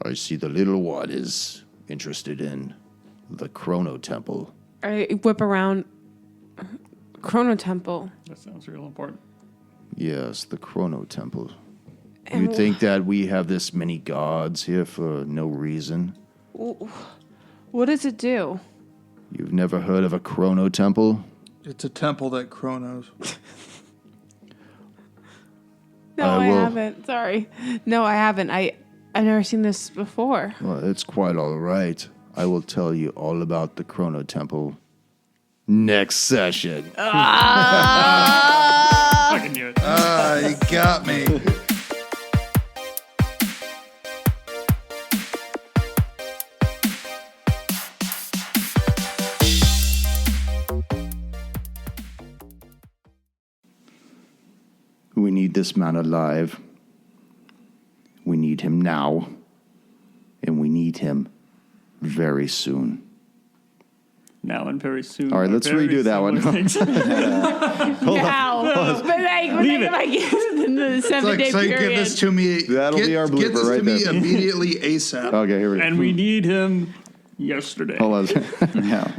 I see the little one is interested in the Chrono Temple. I whip around Chrono Temple. That sounds real important. Yes, the Chrono Temple. You think that we have this many gods here for no reason? What does it do? You've never heard of a Chrono Temple? It's a temple that Chronos. No, I I will- haven't. Sorry. No, I haven't. I've never seen this before. Well, it's quite all right. I will tell you all about the Chrono Temple next session. I knew it. You got me. We need this man alive. We need him now. And we need him very soon. Now and very soon. All right, are let's very redo that one. similar things. Now. But in the It's 7 like, day say, period. give this to me. That'll get, be our Get blooper this right to me there. immediately ASAP. Okay, here we go. And we need him yesterday. Hold on. Yeah.